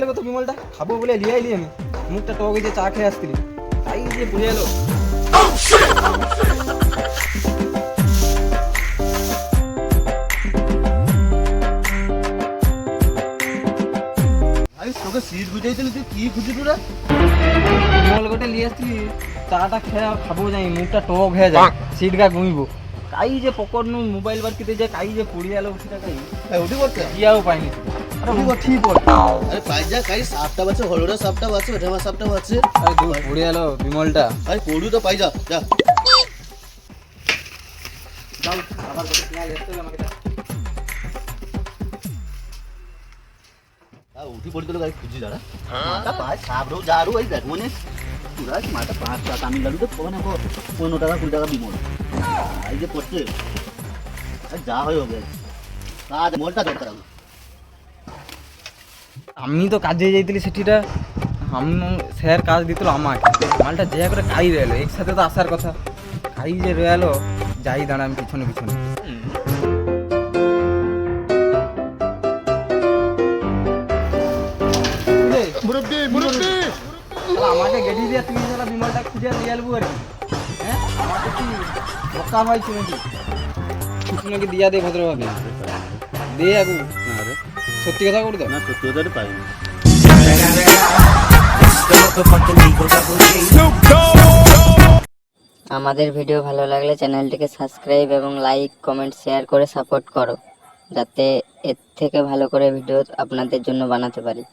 গেল তো বিমলটা, খাবো বলে লিয়ে আইলি আমি, মুখটা টক হয়েছে চা খেয়ে আসছিলি, তাই যে পুড়ে গেল। আমি তোকে সিট বুঝাইছিলি, তুই কি খুঁজছিস রে? বিমল গোটে লিয়ে আসছিলি, চাটা খেয়ে আর খাবো যাই, মুখটা টক হয়ে যায়, সিট গা ঘুমিব, কাই যে পকড়নু মোবাইল বার কিতে যায়, কাই যে পুড়ে গেল সেটা, কাই উঠি পড়তে জিয়াও পাইনি। আরে উঠি পড়, আরে পাই যা, কাই সাপটা বাজছে, হলুদা সাপটা বাজছে, ওঠা সাপটা বাজছে। আরে দূর পুড়ে গেল বিমলটা। আরে পড়ু তো পাই যা, যা। যাও আবার কত পেঁয়াজ আসতে হবে আমাকে। উঠি পড়ি তোর গাড়ি খুঁজি যারা মাথা পায় সাপ রো যারু ওই দেখ মনে পুরা মাথা 5 টাকা তামিলনাড়ুতে মানে 15 টাকা 20 টাকা বিমল এই যে পড়ছে আর যা হয় হবে কাজ মোলটা দরকার আমার। আমি তো কাজে যাইতিলি সেটিটা, আমি স্যার কাজ দিতলো আমাকে, মালটা যে করে কাই রইলো একসাথে তো আসার কথা, কাই যে রইলো, যাই দাঁড়া আমি পিছনে পিছনে। মুরব্বি মুরব্বি আমাকে গেড়ি দিয়ে তুই যারা বিমলটা খুঁজে নিয়ে আসবো আর কি, হ্যাঁ আমাকে কি বোকা হয়েছে নাকি? কিছু নাকি দিয়া দে ভদ্রভাবে দে আগু, সত্যি কথা করে দাও। না সত্যি কথা পাই না। আমাদের ভিডিও ভালো লাগলে চ্যানেলটিকে সাবস্ক্রাইব এবং লাইক কমেন্ট শেয়ার করে সাপোর্ট করো, যাতে এর থেকে ভালো করে ভিডিও আপনাদের জন্য বানাতে পারি।